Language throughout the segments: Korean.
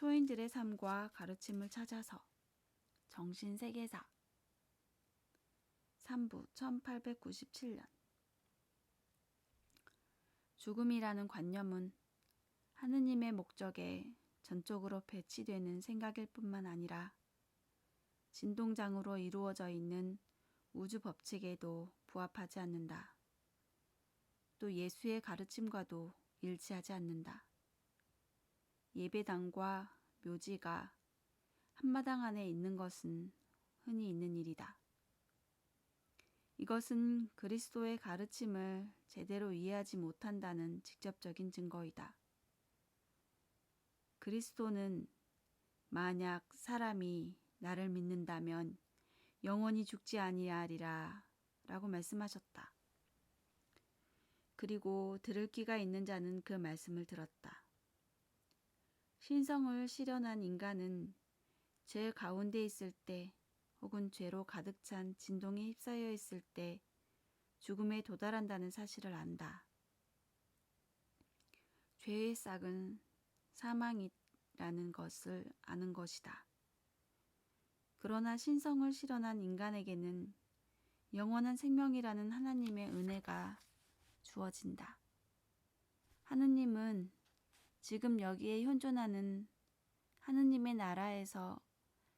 초인들의 삶과 가르침을 찾아서 정신세계사 3부 1897년 죽음이라는 관념은 하느님의 목적에 전적으로 배치되는 생각일 뿐만 아니라 진동장으로 이루어져 있는 우주 법칙에도 부합하지 않는다. 또 예수의 가르침과도 일치하지 않는다. 예배당과 묘지가 한마당 안에 있는 것은 흔히 있는 일이다. 이것은 그리스도의 가르침을 제대로 이해하지 못한다는 직접적인 증거이다. 그리스도는 만약 사람이 나를 믿는다면 영원히 죽지 아니하리라 라고 말씀하셨다. 그리고 들을 귀가 있는 자는 그 말씀을 들었다. 신성을 실현한 인간은 죄 가운데 있을 때 혹은 죄로 가득 찬 진동에 휩싸여 있을 때 죽음에 도달한다는 사실을 안다. 죄의 싹은 사망이라는 것을 아는 것이다. 그러나 신성을 실현한 인간에게는 영원한 생명이라는 하나님의 은혜가 주어진다. 하느님은 지금 여기에 현존하는 하느님의 나라에서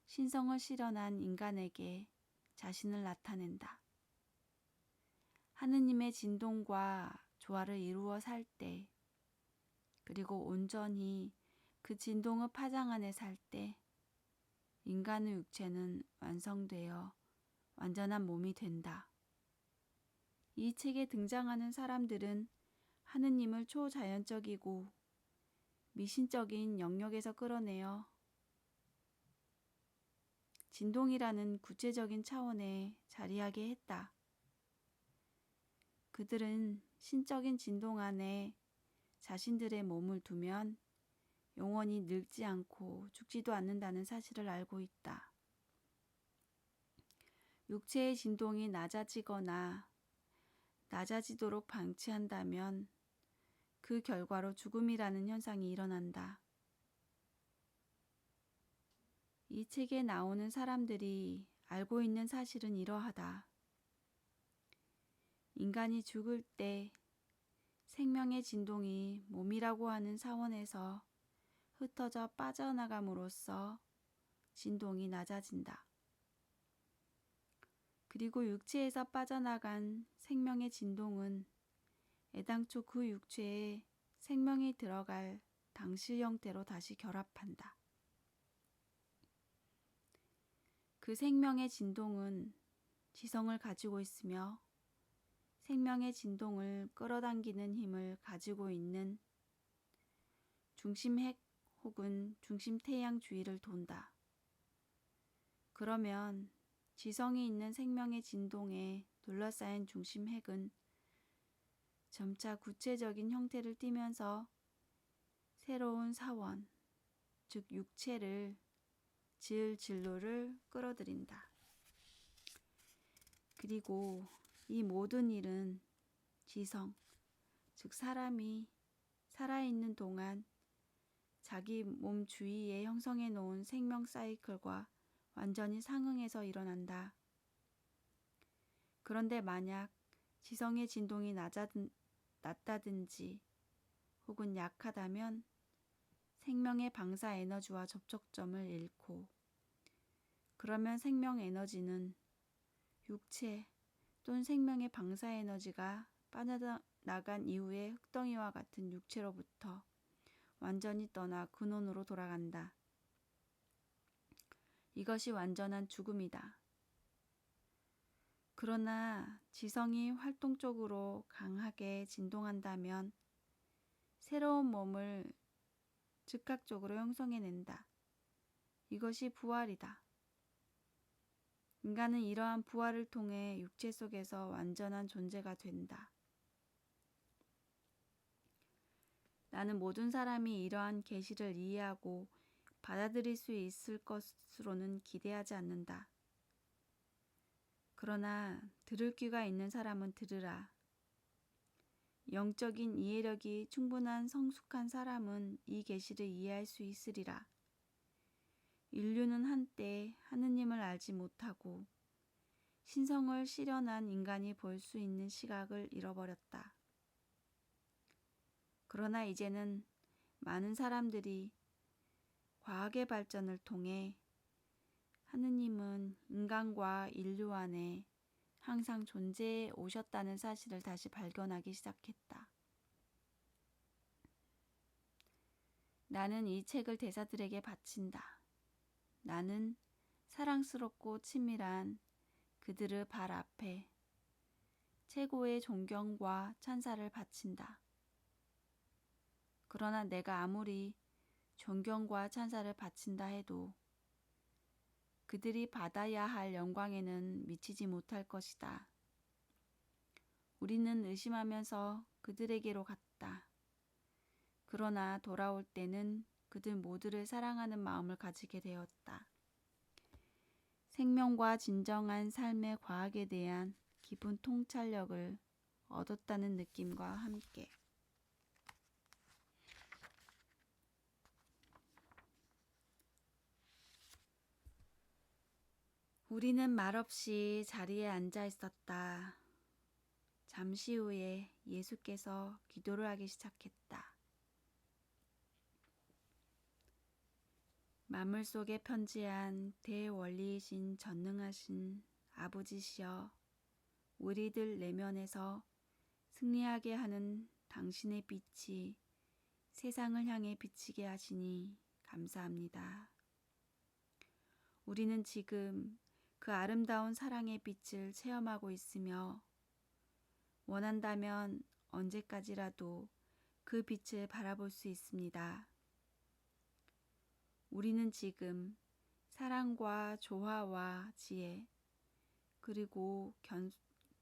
신성을 실현한 인간에게 자신을 나타낸다. 하느님의 진동과 조화를 이루어 살 때, 그리고 온전히 그 진동의 파장 안에 살 때, 인간의 육체는 완성되어 완전한 몸이 된다. 이 책에 등장하는 사람들은 하느님을 초자연적이고 미신적인 영역에서 끌어내어 진동이라는 구체적인 차원에 자리하게 했다. 그들은 신적인 진동 안에 자신들의 몸을 두면 영원히 늙지 않고 죽지도 않는다는 사실을 알고 있다. 육체의 진동이 낮아지거나 낮아지도록 방치한다면 그 결과로 죽음이라는 현상이 일어난다. 이 책에 나오는 사람들이 알고 있는 사실은 이러하다. 인간이 죽을 때 생명의 진동이 몸이라고 하는 사원에서 흩어져 빠져나감으로써 진동이 낮아진다. 그리고 육체에서 빠져나간 생명의 진동은 애당초 그 육체에 생명이 들어갈 당시 형태로 다시 결합한다. 그 생명의 진동은 지성을 가지고 있으며 생명의 진동을 끌어당기는 힘을 가지고 있는 중심핵 혹은 중심태양 주위를 돈다. 그러면 지성이 있는 생명의 진동에 둘러싸인 중심핵은 점차 구체적인 형태를 띠면서 새로운 사원, 즉 육체를 지을 진로를 끌어들인다. 그리고 이 모든 일은 지성, 즉 사람이 살아있는 동안 자기 몸 주위에 형성해 놓은 생명 사이클과 완전히 상응해서 일어난다. 그런데 만약 지성의 진동이 낮다든지 혹은 약하다면 생명의 방사 에너지와 접촉점을 잃고 그러면 생명 에너지는 육체 또는 생명의 방사 에너지가 빠져나간 이후의 흙덩이와 같은 육체로부터 완전히 떠나 근원으로 돌아간다. 이것이 완전한 죽음이다. 그러나 지성이 활동적으로 강하게 진동한다면 새로운 몸을 즉각적으로 형성해낸다. 이것이 부활이다. 인간은 이러한 부활을 통해 육체 속에서 완전한 존재가 된다. 나는 모든 사람이 이러한 계시를 이해하고 받아들일 수 있을 것으로는 기대하지 않는다. 그러나 들을 귀가 있는 사람은 들으라. 영적인 이해력이 충분한 성숙한 사람은 이 계시를 이해할 수 있으리라. 인류는 한때 하느님을 알지 못하고 신성을 실현한 인간이 볼 수 있는 시각을 잃어버렸다. 그러나 이제는 많은 사람들이 과학의 발전을 통해 하느님은 인간과 인류 안에 항상 존재해 오셨다는 사실을 다시 발견하기 시작했다. 나는 이 책을 대사들에게 바친다. 나는 사랑스럽고 치밀한 그들의 발 앞에 최고의 존경과 찬사를 바친다. 그러나 내가 아무리 존경과 찬사를 바친다 해도 그들이 받아야 할 영광에는 미치지 못할 것이다. 우리는 의심하면서 그들에게로 갔다. 그러나 돌아올 때는 그들 모두를 사랑하는 마음을 가지게 되었다. 생명과 진정한 삶의 과학에 대한 깊은 통찰력을 얻었다는 느낌과 함께 우리는 말없이 자리에 앉아 있었다. 잠시 후에 예수께서 기도를 하기 시작했다. 만물 속에 편재한 대원리이신 전능하신 아버지시여, 우리들 내면에서 승리하게 하는 당신의 빛이 세상을 향해 비치게 하시니 감사합니다. 우리는 지금 그 아름다운 사랑의 빛을 체험하고 있으며 원한다면 언제까지라도 그 빛을 바라볼 수 있습니다. 우리는 지금 사랑과 조화와 지혜 그리고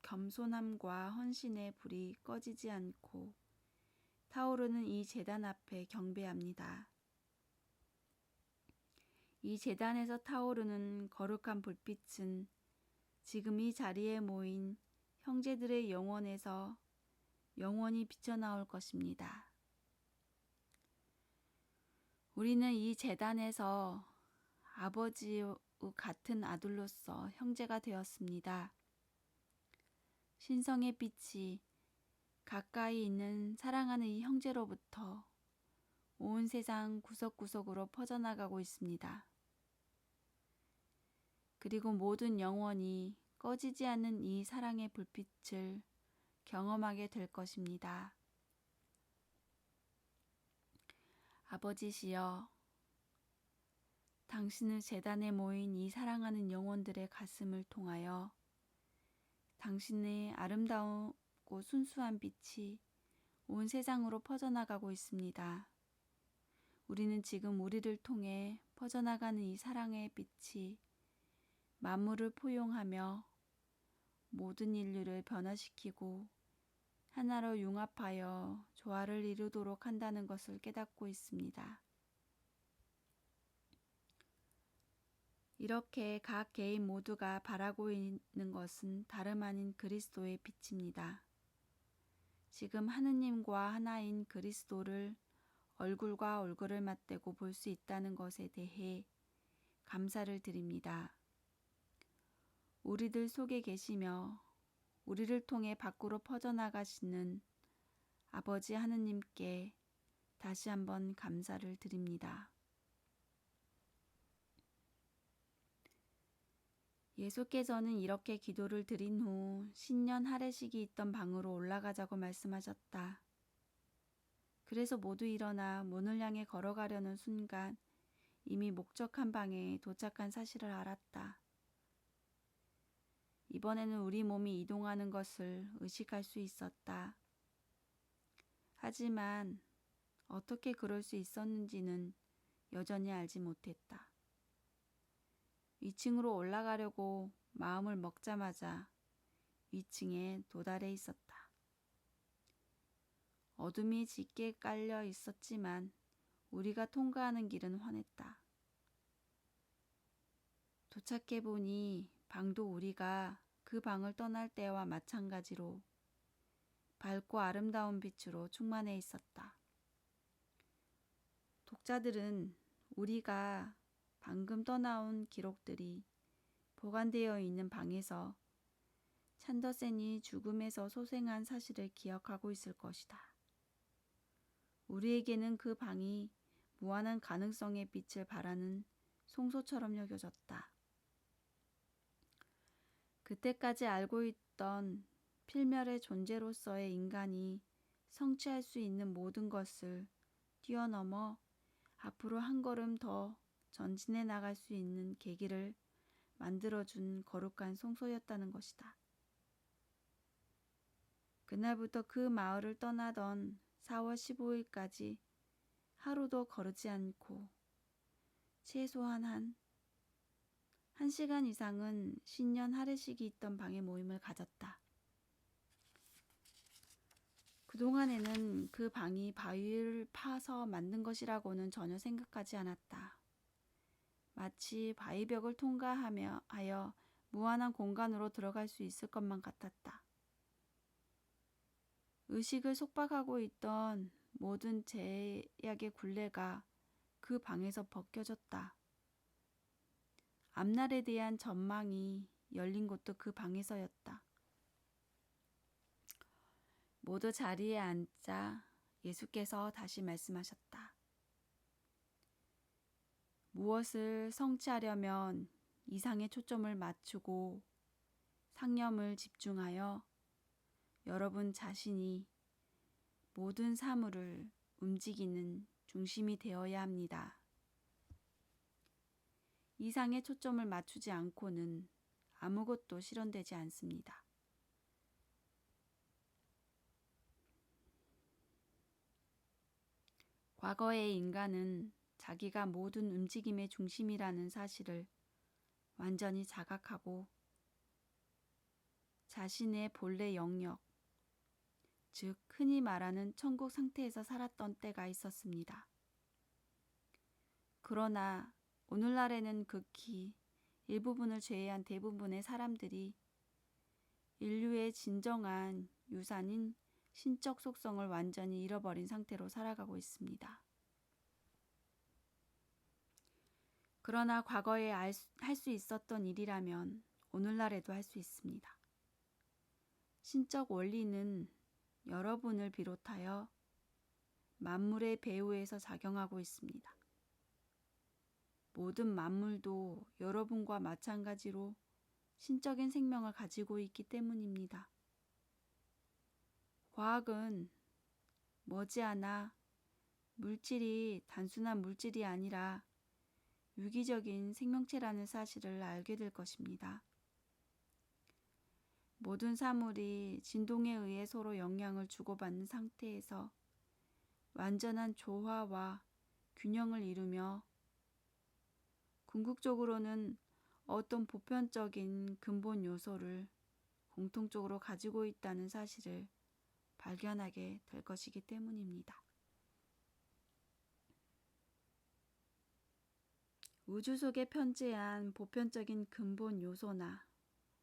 겸손함과 헌신의 불이 꺼지지 않고 타오르는 이 제단 앞에 경배합니다. 이 제단에서 타오르는 거룩한 불빛은 지금 이 자리에 모인 형제들의 영혼에서 영원히 비쳐나올 것입니다. 우리는 이 제단에서 아버지의 같은 아들로서 형제가 되었습니다. 신성의 빛이 가까이 있는 사랑하는 이 형제로부터 온 세상 구석구석으로 퍼져나가고 있습니다. 그리고 모든 영혼이 꺼지지 않는 이 사랑의 불빛을 경험하게 될 것입니다. 아버지시여, 당신의 제단에 모인 이 사랑하는 영혼들의 가슴을 통하여 당신의 아름다우고 순수한 빛이 온 세상으로 퍼져나가고 있습니다. 우리는 지금 우리를 통해 퍼져나가는 이 사랑의 빛이 만물을 포용하며 모든 인류를 변화시키고 하나로 융합하여 조화를 이루도록 한다는 것을 깨닫고 있습니다. 이렇게 각 개인 모두가 바라고 있는 것은 다름 아닌 그리스도의 빛입니다. 지금 하느님과 하나인 그리스도를 얼굴과 얼굴을 맞대고 볼 수 있다는 것에 대해 감사를 드립니다. 우리들 속에 계시며 우리를 통해 밖으로 퍼져나가시는 아버지 하느님께 다시 한번 감사를 드립니다. 예수께서는 이렇게 기도를 드린 후 신년 할례식이 있던 방으로 올라가자고 말씀하셨다. 그래서 모두 일어나 문을 향해 걸어가려는 순간 이미 목적한 방에 도착한 사실을 알았다. 이번에는 우리 몸이 이동하는 것을 의식할 수 있었다. 하지만 어떻게 그럴 수 있었는지는 여전히 알지 못했다. 2층으로 올라가려고 마음을 먹자마자 2층에 도달해 있었다. 어둠이 짙게 깔려 있었지만 우리가 통과하는 길은 환했다. 도착해 보니 방도 우리가 그 방을 떠날 때와 마찬가지로 밝고 아름다운 빛으로 충만해 있었다. 독자들은 우리가 방금 떠나온 기록들이 보관되어 있는 방에서 찬더센이 죽음에서 소생한 사실을 기억하고 있을 것이다. 우리에게는 그 방이 무한한 가능성의 빛을 발하는 송소처럼 여겨졌다. 그때까지 알고 있던 필멸의 존재로서의 인간이 성취할 수 있는 모든 것을 뛰어넘어 앞으로 한 걸음 더 전진해 나갈 수 있는 계기를 만들어준 거룩한 송소였다는 것이다. 그날부터 그 마을을 떠나던 4월 15일까지 하루도 거르지 않고 최소한 1시간 이상은 신년 할애식이 있던 방에 모임을 가졌다. 그동안에는 그 방이 바위를 파서 만든 것이라고는 전혀 생각하지 않았다. 마치 바위벽을 통과하여 무한한 공간으로 들어갈 수 있을 것만 같았다. 의식을 속박하고 있던 모든 제약의 굴레가 그 방에서 벗겨졌다. 앞날에 대한 전망이 열린 곳도 그 방에서였다. 모두 자리에 앉자 예수께서 다시 말씀하셨다. 무엇을 성취하려면 이상의 초점을 맞추고 상념을 집중하여 여러분 자신이 모든 사물을 움직이는 중심이 되어야 합니다. 이상의 초점을 맞추지 않고는 아무것도 실현되지 않습니다. 과거의 인간은 자기가 모든 움직임의 중심이라는 사실을 완전히 자각하고 자신의 본래 영역, 즉 흔히 말하는 천국 상태에서 살았던 때가 있었습니다. 그러나 오늘날에는 극히 일부분을 제외한 대부분의 사람들이 인류의 진정한 유산인 신적 속성을 완전히 잃어버린 상태로 살아가고 있습니다. 그러나 과거에 할 수 있었던 일이라면 오늘날에도 할 수 있습니다. 신적 원리는 여러분을 비롯하여 만물의 배후에서 작용하고 있습니다. 모든 만물도 여러분과 마찬가지로 신적인 생명을 가지고 있기 때문입니다. 과학은 머지않아 물질이 단순한 물질이 아니라 유기적인 생명체라는 사실을 알게 될 것입니다. 모든 사물이 진동에 의해 서로 영향을 주고받는 상태에서 완전한 조화와 균형을 이루며 궁극적으로는 어떤 보편적인 근본 요소를 공통적으로 가지고 있다는 사실을 발견하게 될 것이기 때문입니다. 우주 속에 편재한 보편적인 근본 요소나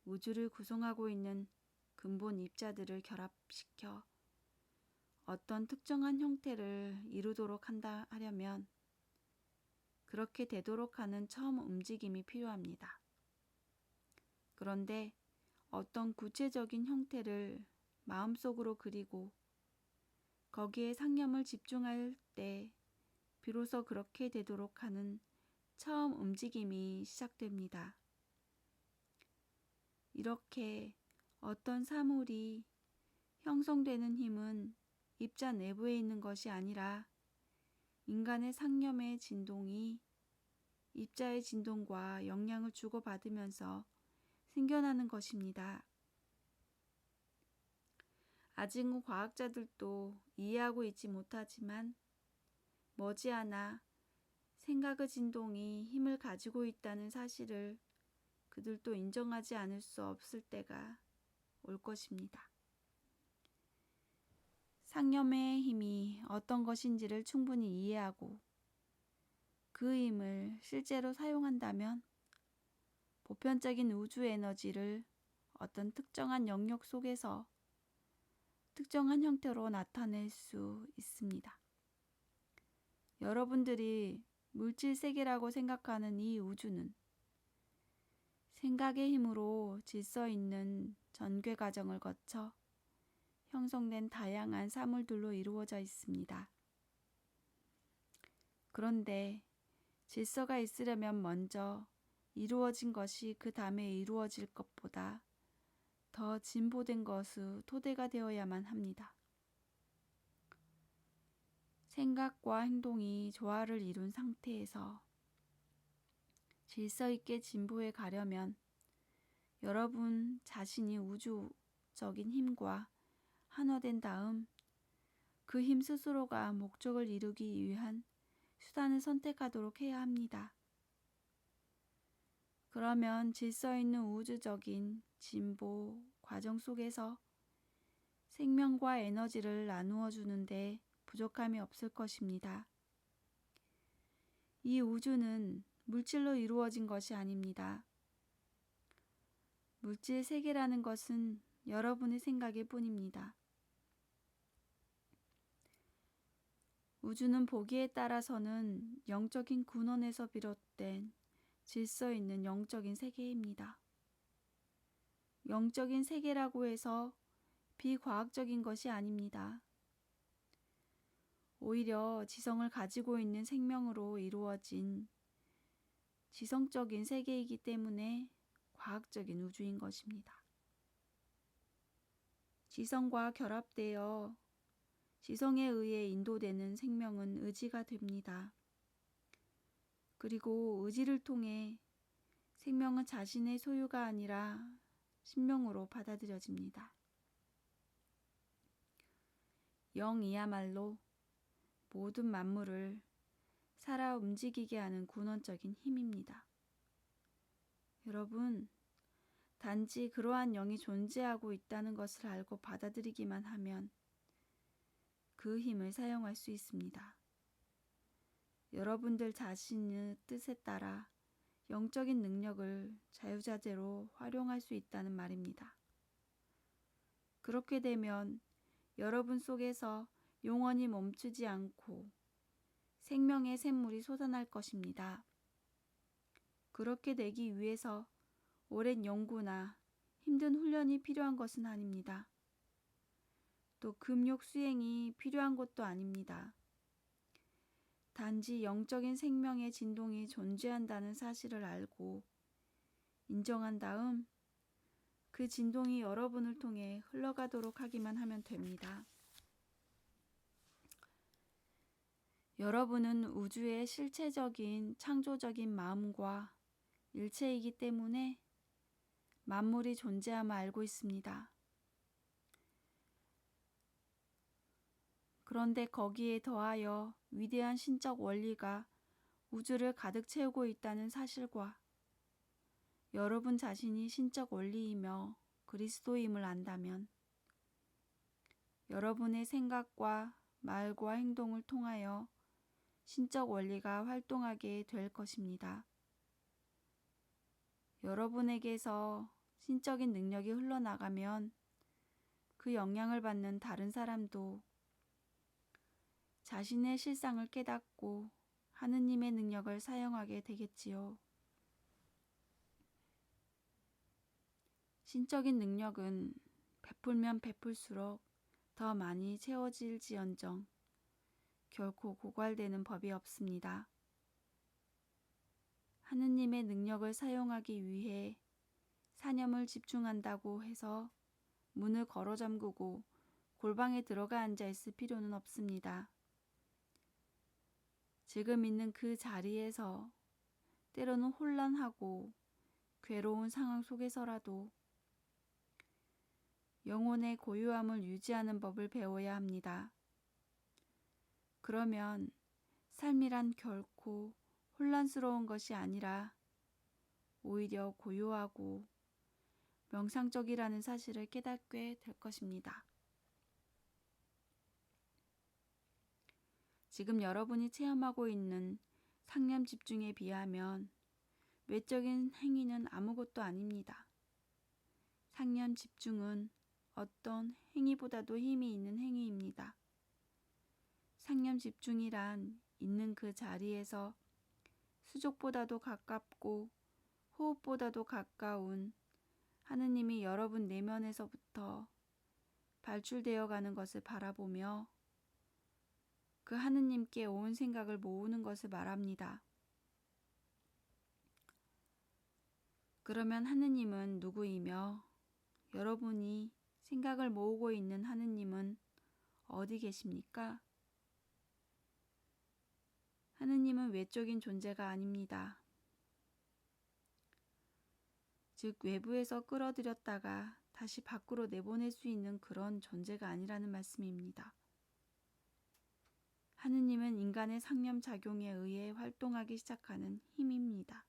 우주를 구성하고 있는 근본 입자들을 결합시켜 어떤 특정한 형태를 이루도록 하려면 그렇게 되도록 하는 처음 움직임이 필요합니다. 그런데 어떤 구체적인 형태를 마음속으로 그리고 거기에 상념을 집중할 때 비로소 그렇게 되도록 하는 처음 움직임이 시작됩니다. 이렇게 어떤 사물이 형성되는 힘은 입자 내부에 있는 것이 아니라 인간의 상념의 진동이 입자의 진동과 영향을 주고받으면서 생겨나는 것입니다. 아직은 과학자들도 이해하고 있지 못하지만 머지않아 생각의 진동이 힘을 가지고 있다는 사실을 그들도 인정하지 않을 수 없을 때가 올 것입니다. 상념의 힘이 어떤 것인지를 충분히 이해하고 그 힘을 실제로 사용한다면 보편적인 우주 에너지를 어떤 특정한 영역 속에서 특정한 형태로 나타낼 수 있습니다. 여러분들이 물질 세계라고 생각하는 이 우주는 생각의 힘으로 질서 있는 전개 과정을 거쳐 형성된 다양한 사물들로 이루어져 있습니다. 그런데 질서가 있으려면 먼저 이루어진 것이 그 다음에 이루어질 것보다 더 진보된 것의 토대가 되어야만 합니다. 생각과 행동이 조화를 이룬 상태에서 질서 있게 진보해 가려면 여러분 자신이 우주적인 힘과 한화된 다음 그 힘 스스로가 목적을 이루기 위한 수단을 선택하도록 해야 합니다. 그러면 질서 있는 우주적인 진보 과정 속에서 생명과 에너지를 나누어 주는데 부족함이 없을 것입니다. 이 우주는 물질로 이루어진 것이 아닙니다. 물질 세계라는 것은 여러분의 생각일 뿐입니다. 우주는 보기에 따라서는 영적인 근원에서 비롯된 질서 있는 영적인 세계입니다. 영적인 세계라고 해서 비과학적인 것이 아닙니다. 오히려 지성을 가지고 있는 생명으로 이루어진 지성적인 세계이기 때문에 과학적인 우주인 것입니다. 지성과 결합되어 지성에 의해 인도되는 생명은 의지가 됩니다. 그리고 의지를 통해 생명은 자신의 소유가 아니라 신명으로 받아들여집니다. 영이야말로 모든 만물을 살아 움직이게 하는 근원적인 힘입니다. 여러분, 단지 그러한 영이 존재하고 있다는 것을 알고 받아들이기만 하면 그 힘을 사용할 수 있습니다. 여러분들 자신의 뜻에 따라 영적인 능력을 자유자재로 활용할 수 있다는 말입니다. 그렇게 되면 여러분 속에서 영원히 멈추지 않고 생명의 샘물이 솟아날 것입니다. 그렇게 되기 위해서 오랜 연구나 힘든 훈련이 필요한 것은 아닙니다. 또 금욕 수행이 필요한 것도 아닙니다. 단지 영적인 생명의 진동이 존재한다는 사실을 알고 인정한 다음 그 진동이 여러분을 통해 흘러가도록 하기만 하면 됩니다. 여러분은 우주의 실체적인 창조적인 마음과 일체이기 때문에 만물이 존재함을 알고 있습니다. 그런데 거기에 더하여 위대한 신적 원리가 우주를 가득 채우고 있다는 사실과 여러분 자신이 신적 원리이며 그리스도임을 안다면 여러분의 생각과 말과 행동을 통하여 신적 원리가 활동하게 될 것입니다. 여러분에게서 신적인 능력이 흘러나가면 그 영향을 받는 다른 사람도 자신의 실상을 깨닫고 하느님의 능력을 사용하게 되겠지요. 신적인 능력은 베풀면 베풀수록 더 많이 채워질지언정 결코 고갈되는 법이 없습니다. 하느님의 능력을 사용하기 위해 사념을 집중한다고 해서 문을 걸어 잠그고 골방에 들어가 앉아 있을 필요는 없습니다. 지금 있는 그 자리에서 때로는 혼란하고 괴로운 상황 속에서라도 영혼의 고요함을 유지하는 법을 배워야 합니다. 그러면 삶이란 결코 혼란스러운 것이 아니라 오히려 고요하고 명상적이라는 사실을 깨닫게 될 것입니다. 지금 여러분이 체험하고 있는 상념 집중에 비하면 외적인 행위는 아무것도 아닙니다. 상념 집중은 어떤 행위보다도 힘이 있는 행위입니다. 상념 집중이란 있는 그 자리에서 수족보다도 가깝고 호흡보다도 가까운 하느님이 여러분 내면에서부터 발출되어 가는 것을 바라보며 그 하느님께 온 생각을 모으는 것을 말합니다. 그러면 하느님은 누구이며 여러분이 생각을 모으고 있는 하느님은 어디 계십니까? 하느님은 외적인 존재가 아닙니다. 즉 외부에서 끌어들였다가 다시 밖으로 내보낼 수 있는 그런 존재가 아니라는 말씀입니다. 하느님은 인간의 상념작용에 의해 활동하기 시작하는 힘입니다.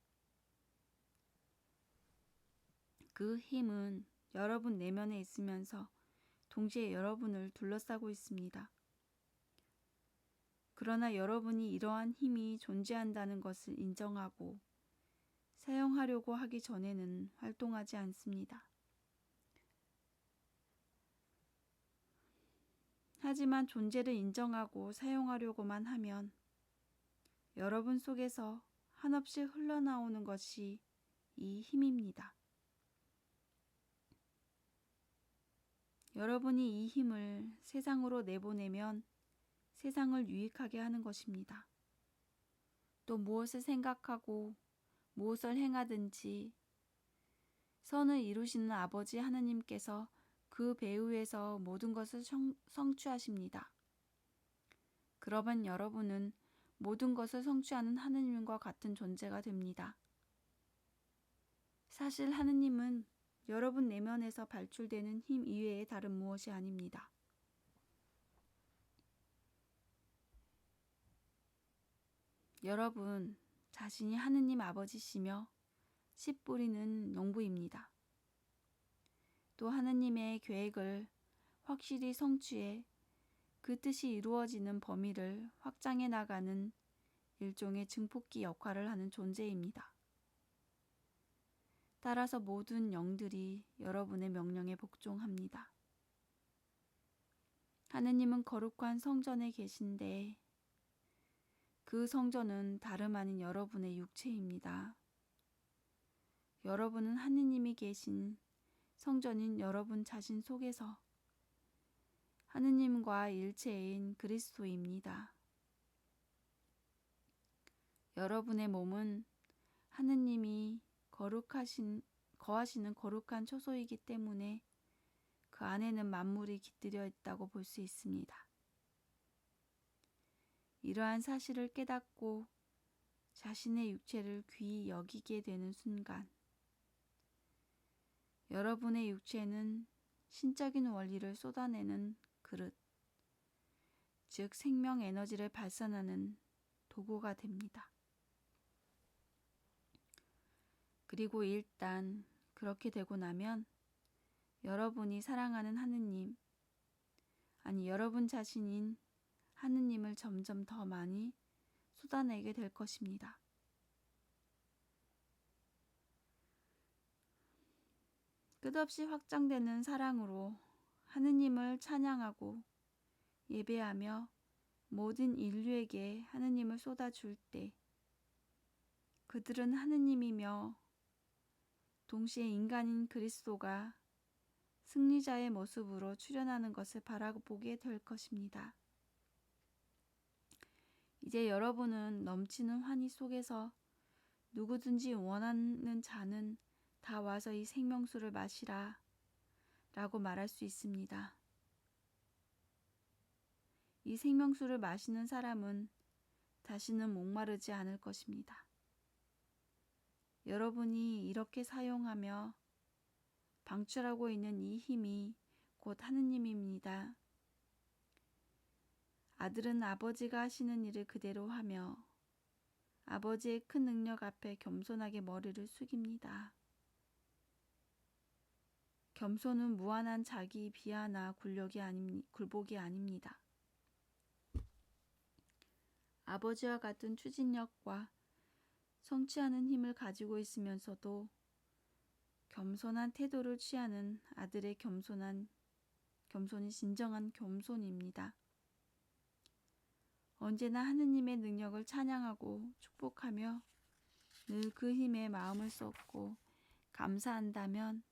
그 힘은 여러분 내면에 있으면서 동시에 여러분을 둘러싸고 있습니다. 그러나 여러분이 이러한 힘이 존재한다는 것을 인정하고 사용하려고 하기 전에는 활동하지 않습니다. 하지만 존재를 인정하고 사용하려고만 하면 여러분 속에서 한없이 흘러나오는 것이 이 힘입니다. 여러분이 이 힘을 세상으로 내보내면 세상을 유익하게 하는 것입니다. 또 무엇을 생각하고 무엇을 행하든지 선을 이루시는 아버지 하느님께서 그 배후에서 모든 것을 성취하십니다. 그러면 여러분은 모든 것을 성취하는 하느님과 같은 존재가 됩니다. 사실 하느님은 여러분 내면에서 발출되는 힘 이외에 다른 무엇이 아닙니다. 여러분 자신이 하느님 아버지시며 씨 뿌리는 농부입니다. 또 하느님의 계획을 확실히 성취해 그 뜻이 이루어지는 범위를 확장해 나가는 일종의 증폭기 역할을 하는 존재입니다. 따라서 모든 영들이 여러분의 명령에 복종합니다. 하느님은 거룩한 성전에 계신데 그 성전은 다름 아닌 여러분의 육체입니다. 여러분은 하느님이 계신 성전인 여러분 자신 속에서 하느님과 일체인 그리스도입니다. 여러분의 몸은 하느님이 거하시는 거룩한 초소이기 때문에 그 안에는 만물이 깃들여 있다고 볼 수 있습니다. 이러한 사실을 깨닫고 자신의 육체를 귀히 여기게 되는 순간 여러분의 육체는 신적인 원리를 쏟아내는 그릇, 즉 생명 에너지를 발산하는 도구가 됩니다. 그리고 일단 그렇게 되고 나면 여러분이 사랑하는 하느님, 아니 여러분 자신인 하느님을 점점 더 많이 쏟아내게 될 것입니다. 끝없이 확장되는 사랑으로 하느님을 찬양하고 예배하며 모든 인류에게 하느님을 쏟아줄 때 그들은 하느님이며 동시에 인간인 그리스도가 승리자의 모습으로 출현하는 것을 바라보게 될 것입니다. 이제 여러분은 넘치는 환희 속에서 누구든지 원하는 자는 다 와서 이 생명수를 마시라 라고 말할 수 있습니다. 이 생명수를 마시는 사람은 다시는 목마르지 않을 것입니다. 여러분이 이렇게 사용하며 방출하고 있는 이 힘이 곧 하느님입니다. 아들은 아버지가 하시는 일을 그대로 하며 아버지의 큰 능력 앞에 겸손하게 머리를 숙입니다. 겸손은 무한한 자기 비하나 굴복이 아닙니다. 아버지와 같은 추진력과 성취하는 힘을 가지고 있으면서도 겸손한 태도를 취하는 아들의 겸손이 진정한 겸손입니다. 언제나 하느님의 능력을 찬양하고 축복하며 늘 그 힘에 마음을 쏟고 감사한다면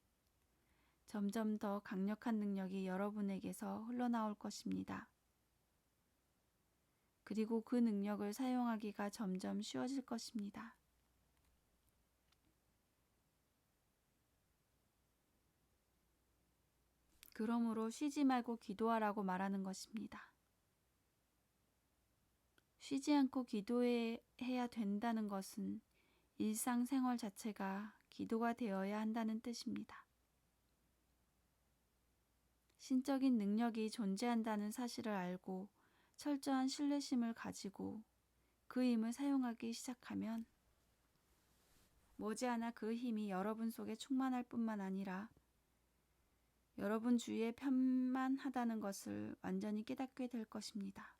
점점 더 강력한 능력이 여러분에게서 흘러나올 것입니다. 그리고 그 능력을 사용하기가 점점 쉬워질 것입니다. 그러므로 쉬지 말고 기도하라고 말하는 것입니다. 쉬지 않고 기도해야 된다는 것은 일상생활 자체가 기도가 되어야 한다는 뜻입니다. 신적인 능력이 존재한다는 사실을 알고 철저한 신뢰심을 가지고 그 힘을 사용하기 시작하면 머지않아 그 힘이 여러분 속에 충만할 뿐만 아니라 여러분 주위에 편만하다는 것을 완전히 깨닫게 될 것입니다.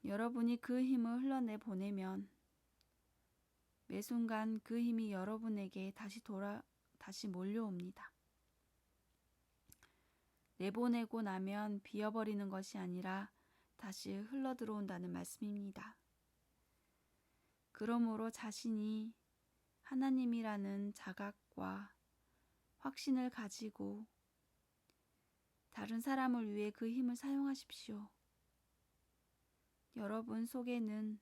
여러분이 그 힘을 흘러내 보내면 매 순간 그 힘이 여러분에게 다시 몰려옵니다. 내보내고 나면 비어버리는 것이 아니라 다시 흘러 들어온다는 말씀입니다. 그러므로 자신이 하나님이라는 자각과 확신을 가지고 다른 사람을 위해 그 힘을 사용하십시오. 여러분 속에는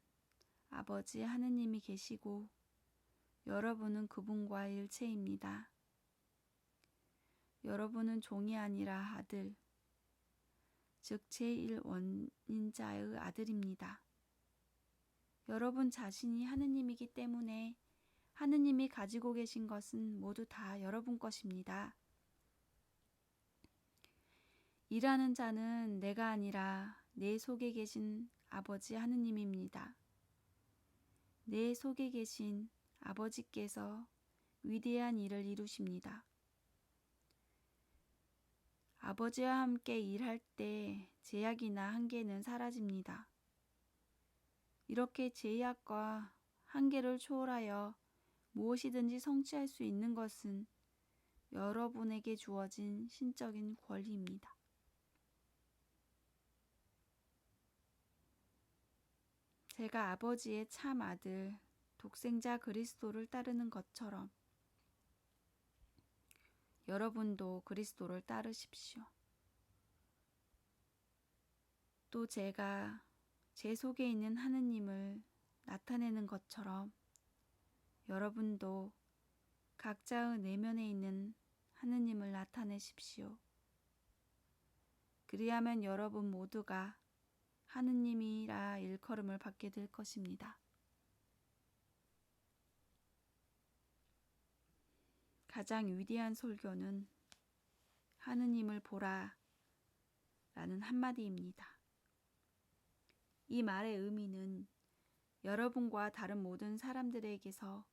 아버지 하느님이 계시고 여러분은 그분과 일체입니다. 여러분은 종이 아니라 아들, 즉 제1원인자의 아들입니다. 여러분 자신이 하느님이기 때문에 하느님이 가지고 계신 것은 모두 다 여러분 것입니다. 일하는 자는 내가 아니라 내 속에 계신 아버지 하느님입니다. 내 속에 계신 아버지께서 위대한 일을 이루십니다. 아버지와 함께 일할 때 제약이나 한계는 사라집니다. 이렇게 제약과 한계를 초월하여 무엇이든지 성취할 수 있는 것은 여러분에게 주어진 신적인 권리입니다. 제가 아버지의 참 아들, 독생자 그리스도를 따르는 것처럼 여러분도 그리스도를 따르십시오. 또 제가 제 속에 있는 하느님을 나타내는 것처럼 여러분도 각자의 내면에 있는 하느님을 나타내십시오. 그리하면 여러분 모두가 하느님이라 일컬음을 받게 될 것입니다. 가장 위대한 설교는 하느님을 보라 라는 한마디입니다. 이 말의 의미는 여러분과 다른 모든 사람들에게서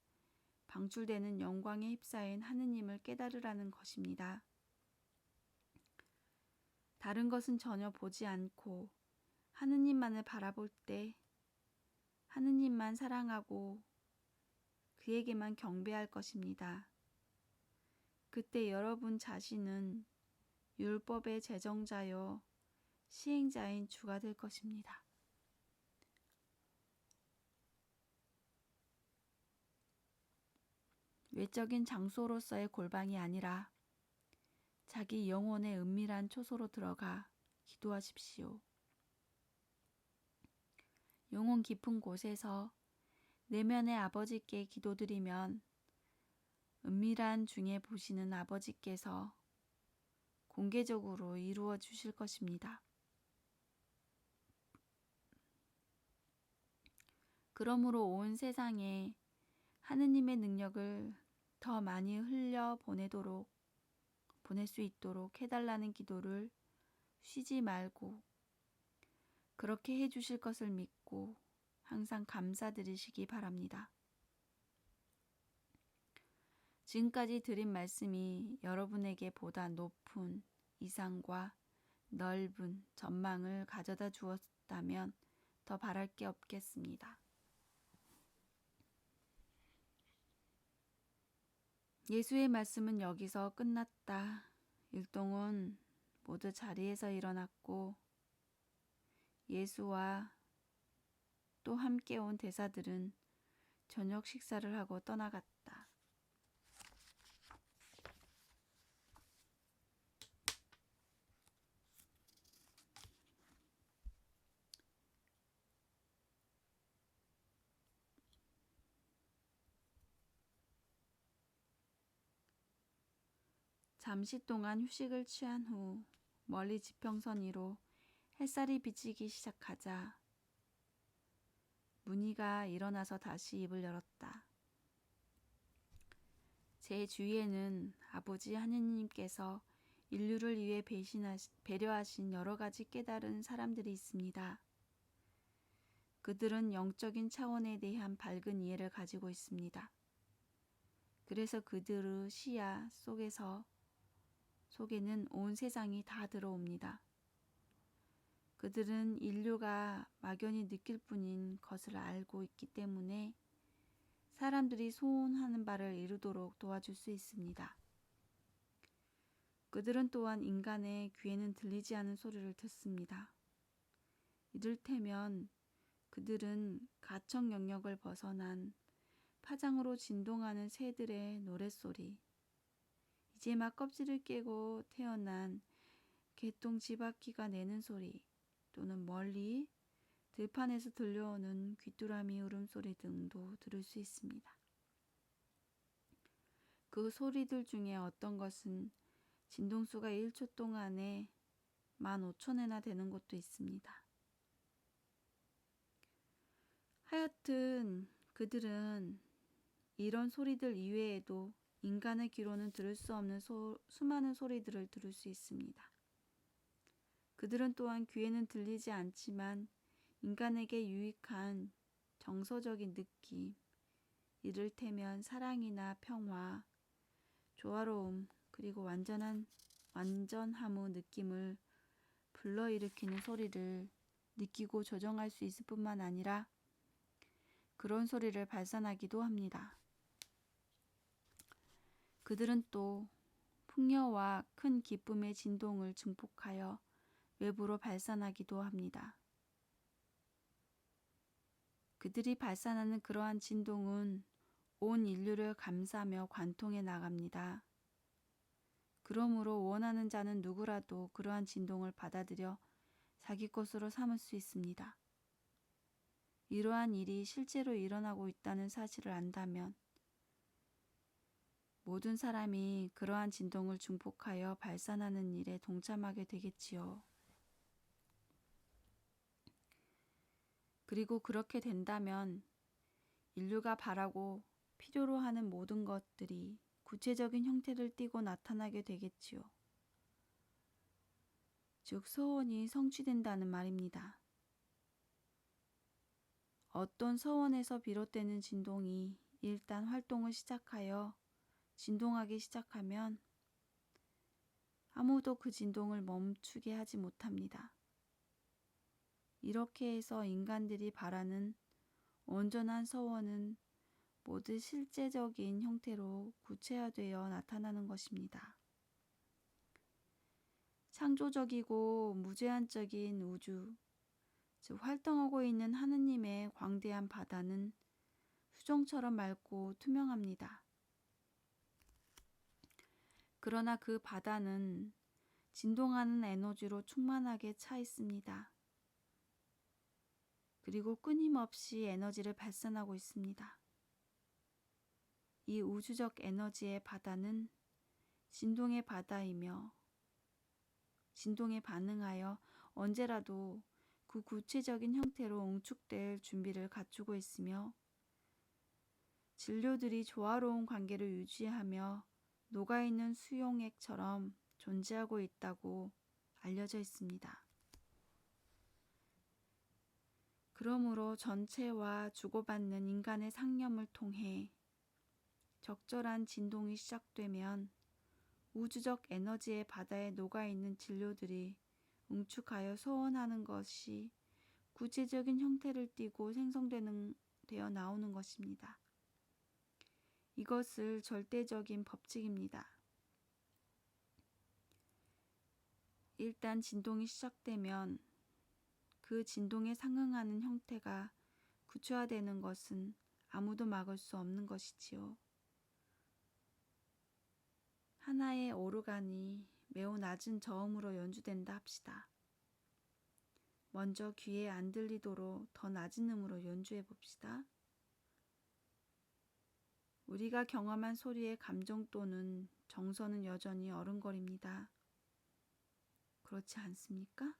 방출되는 영광에 휩싸인 하느님을 깨달으라는 것입니다. 다른 것은 전혀 보지 않고 하느님만을 바라볼 때 하느님만 사랑하고 그에게만 경배할 것입니다. 그때 여러분 자신은 율법의 제정자요 시행자인 주가 될 것입니다. 외적인 장소로서의 골방이 아니라 자기 영혼의 은밀한 초소로 들어가 기도하십시오. 영혼 깊은 곳에서 내면의 아버지께 기도드리면 은밀한 중에 보시는 아버지께서 공개적으로 이루어 주실 것입니다. 그러므로 온 세상에 하느님의 능력을 더 많이 보낼 수 있도록 해달라는 기도를 쉬지 말고 그렇게 해주실 것을 믿고 항상 감사드리시기 바랍니다. 지금까지 드린 말씀이 여러분에게 보다 높은 이상과 넓은 전망을 가져다 주었다면 더 바랄 게 없겠습니다. 예수의 말씀은 여기서 끝났다. 일동은 모두 자리에서 일어났고 예수와 또 함께 온 대사들은 저녁 식사를 하고 떠나갔다. 잠시 동안 휴식을 취한 후 멀리 지평선 위로 햇살이 비치기 시작하자 문희가 일어나서 다시 입을 열었다. 제 주위에는 아버지 하느님께서 인류를 위해 배려하신 여러 가지 깨달은 사람들이 있습니다. 그들은 영적인 차원에 대한 밝은 이해를 가지고 있습니다. 그래서 그들의 시야 속에는 온 세상이 다 들어옵니다. 그들은 인류가 막연히 느낄 뿐인 것을 알고 있기 때문에 사람들이 소원하는 바를 이루도록 도와줄 수 있습니다. 그들은 또한 인간의 귀에는 들리지 않은 소리를 듣습니다. 이를테면 그들은 가청 영역을 벗어난 파장으로 진동하는 새들의 노랫소리, 이제 막 껍질을 깨고 태어난 개똥쥐바퀴가 내는 소리, 또는 멀리 들판에서 들려오는 귀뚜라미 울음소리 등도 들을 수 있습니다. 그 소리들 중에 어떤 것은 진동수가 1초 동안에 15,000회나 되는 것도 있습니다. 하여튼 그들은 이런 소리들 이외에도 인간의 귀로는 들을 수 없는 수많은 소리들을 들을 수 있습니다. 그들은 또한 귀에는 들리지 않지만 인간에게 유익한 정서적인 느낌, 이를테면 사랑이나 평화, 조화로움, 그리고 완전함의 느낌을 불러일으키는 소리를 느끼고 조정할 수 있을 뿐만 아니라 그런 소리를 발산하기도 합니다. 그들은 또 풍요와 큰 기쁨의 진동을 증폭하여 외부로 발산하기도 합니다. 그들이 발산하는 그러한 진동은 온 인류를 감싸며 관통해 나갑니다. 그러므로 원하는 자는 누구라도 그러한 진동을 받아들여 자기 것으로 삼을 수 있습니다. 이러한 일이 실제로 일어나고 있다는 사실을 안다면 모든 사람이 그러한 진동을 증폭하여 발산하는 일에 동참하게 되겠지요. 그리고 그렇게 된다면 인류가 바라고 필요로 하는 모든 것들이 구체적인 형태를 띠고 나타나게 되겠지요. 즉 서원이 성취된다는 말입니다. 어떤 서원에서 비롯되는 진동이 일단 활동을 시작하여 진동하기 시작하면 아무도 그 진동을 멈추게 하지 못합니다. 이렇게 해서 인간들이 바라는 온전한 서원은 모두 실제적인 형태로 구체화되어 나타나는 것입니다. 창조적이고 무제한적인 우주, 즉 활동하고 있는 하느님의 광대한 바다는 수정처럼 맑고 투명합니다. 그러나 그 바다는 진동하는 에너지로 충만하게 차 있습니다. 그리고 끊임없이 에너지를 발산하고 있습니다. 이 우주적 에너지의 바다는 진동의 바다이며 진동에 반응하여 언제라도 그 구체적인 형태로 응축될 준비를 갖추고 있으며 진료들이 조화로운 관계를 유지하며 녹아있는 수용액처럼 존재하고 있다고 알려져 있습니다. 그러므로 전체와 주고받는 인간의 상념을 통해 적절한 진동이 시작되면 우주적 에너지의 바다에 녹아있는 진료들이 응축하여 소원하는 것이 구체적인 형태를 띠고 되어 나오는 것입니다. 이것을 절대적인 법칙입니다. 일단 진동이 시작되면 그 진동에 상응하는 형태가 구체화되는 것은 아무도 막을 수 없는 것이지요. 하나의 오르간이 매우 낮은 저음으로 연주된다 합시다. 먼저 귀에 안 들리도록 더 낮은 음으로 연주해 봅시다. 우리가 경험한 소리의 감정 또는 정서는 여전히 어른거립니다. 그렇지 않습니까?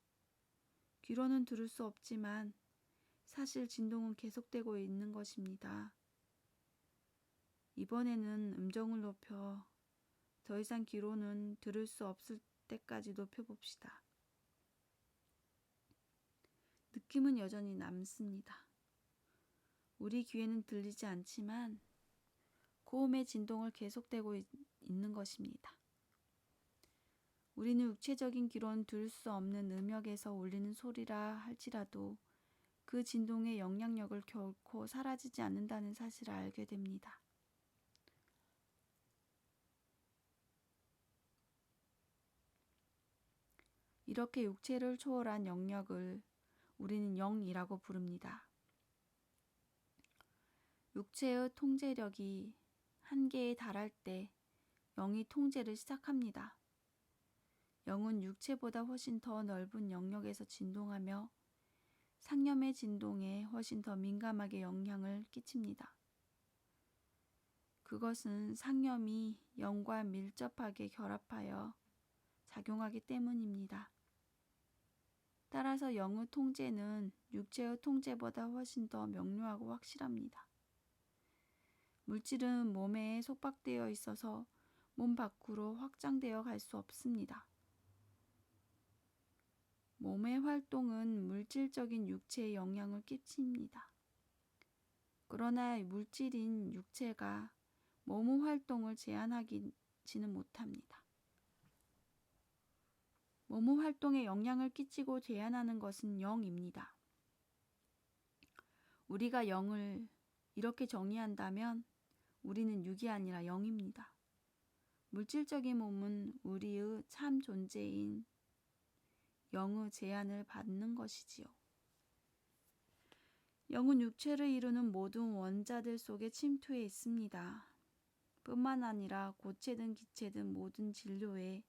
귀로는 들을 수 없지만 사실 진동은 계속되고 있는 것입니다. 이번에는 음정을 높여 더 이상 귀로는 들을 수 없을 때까지 높여봅시다. 느낌은 여전히 남습니다. 우리 귀에는 들리지 않지만 고음의 진동을 계속되고 있는 것입니다. 우리는 육체적인 귀로는 들을 수 없는 음역에서 울리는 소리라 할지라도 그 진동의 영향력을 결코 사라지지 않는다는 사실을 알게 됩니다. 이렇게 육체를 초월한 영역을 우리는 영이라고 부릅니다. 육체의 통제력이 한계에 달할 때 영이 통제를 시작합니다. 영은 육체보다 훨씬 더 넓은 영역에서 진동하며 상념의 진동에 훨씬 더 민감하게 영향을 끼칩니다. 그것은 상념이 영과 밀접하게 결합하여 작용하기 때문입니다. 따라서 영의 통제는 육체의 통제보다 훨씬 더 명료하고 확실합니다. 물질은 몸에 속박되어 있어서 몸 밖으로 확장되어 갈 수 없습니다. 몸의 활동은 물질적인 육체에 영향을 끼칩니다. 그러나 물질인 육체가 몸의 활동을 제한하지는 못합니다. 몸의 활동에 영향을 끼치고 제한하는 것은 영입니다. 우리가 영을 이렇게 정의한다면 우리는 육이 아니라 영입니다. 물질적인 몸은 우리의 참 존재인 영의 제한을 받는 것이지요. 영은 육체를 이루는 모든 원자들 속에 침투해 있습니다. 뿐만 아니라 고체든 기체든 모든 진료의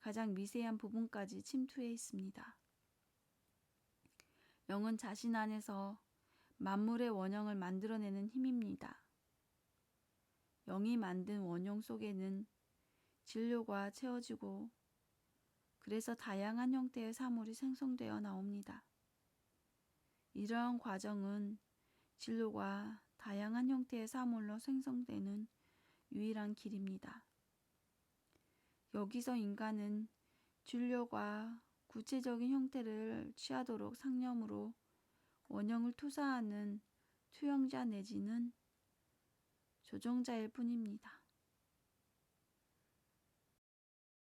가장 미세한 부분까지 침투해 있습니다. 영은 자신 안에서 만물의 원형을 만들어내는 힘입니다. 영이 만든 원형 속에는 진료가 채워지고 그래서 다양한 형태의 사물이 생성되어 나옵니다. 이러한 과정은 진료가 다양한 형태의 사물로 생성되는 유일한 길입니다. 여기서 인간은 진료가 구체적인 형태를 취하도록 상념으로 원형을 투사하는 투영자 내지는 조종자일 뿐입니다.